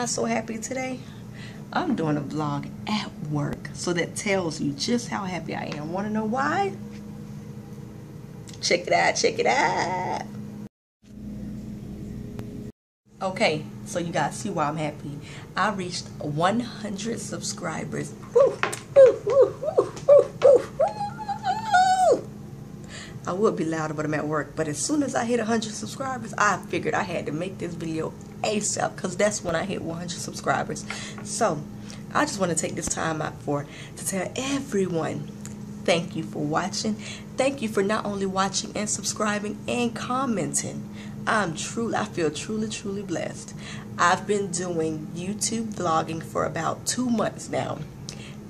I so happy today? I'm doing a vlog at work, so that tells you just how happy I am. Want to know why? Check it out, check it out. Okay, so you guys see why I'm happy. I reached 100 subscribers. Woo, woo, woo, woo, woo, woo, woo. I would be louder, but I'm at work. But as soon as I hit 100 subscribers, I figured I had to make this video ASAP, because that's when I hit 100 subscribers. So I just want to take this time out to tell everyone, thank you for watching. Thank you for not only watching and subscribing and commenting. I feel truly blessed. I've been doing YouTube vlogging for about 2 months now,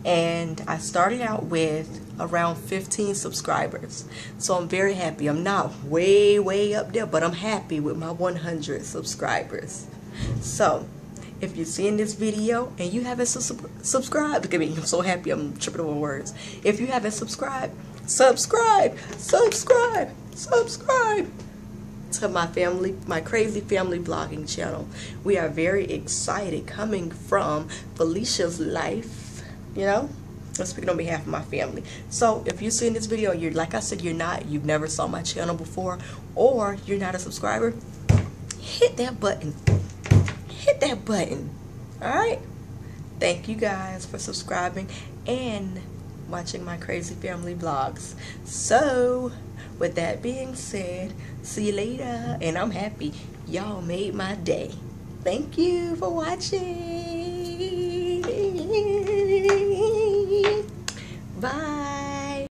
and I started out with around 15 subscribers, so I'm very happy. I'm not way up there, but I'm happy with my 100 subscribers. So if you're seeing this video and you haven't subscribed, look at me, I'm so happy, I'm tripping over words. If you haven't subscribed, subscribe to my Crazy Family Vlogging channel. We are very excited, coming from Felicia's life, you know. I'm speaking on behalf of my family. So if you're seeing this video, like I said, you've never saw my channel before, or you're not a subscriber, hit that button. Hit that button. Alright? Thank you guys for subscribing and watching my Crazy Family vlogs. So with that being said, see you later. And I'm happy. Y'all made my day. Thank you for watching. Bye.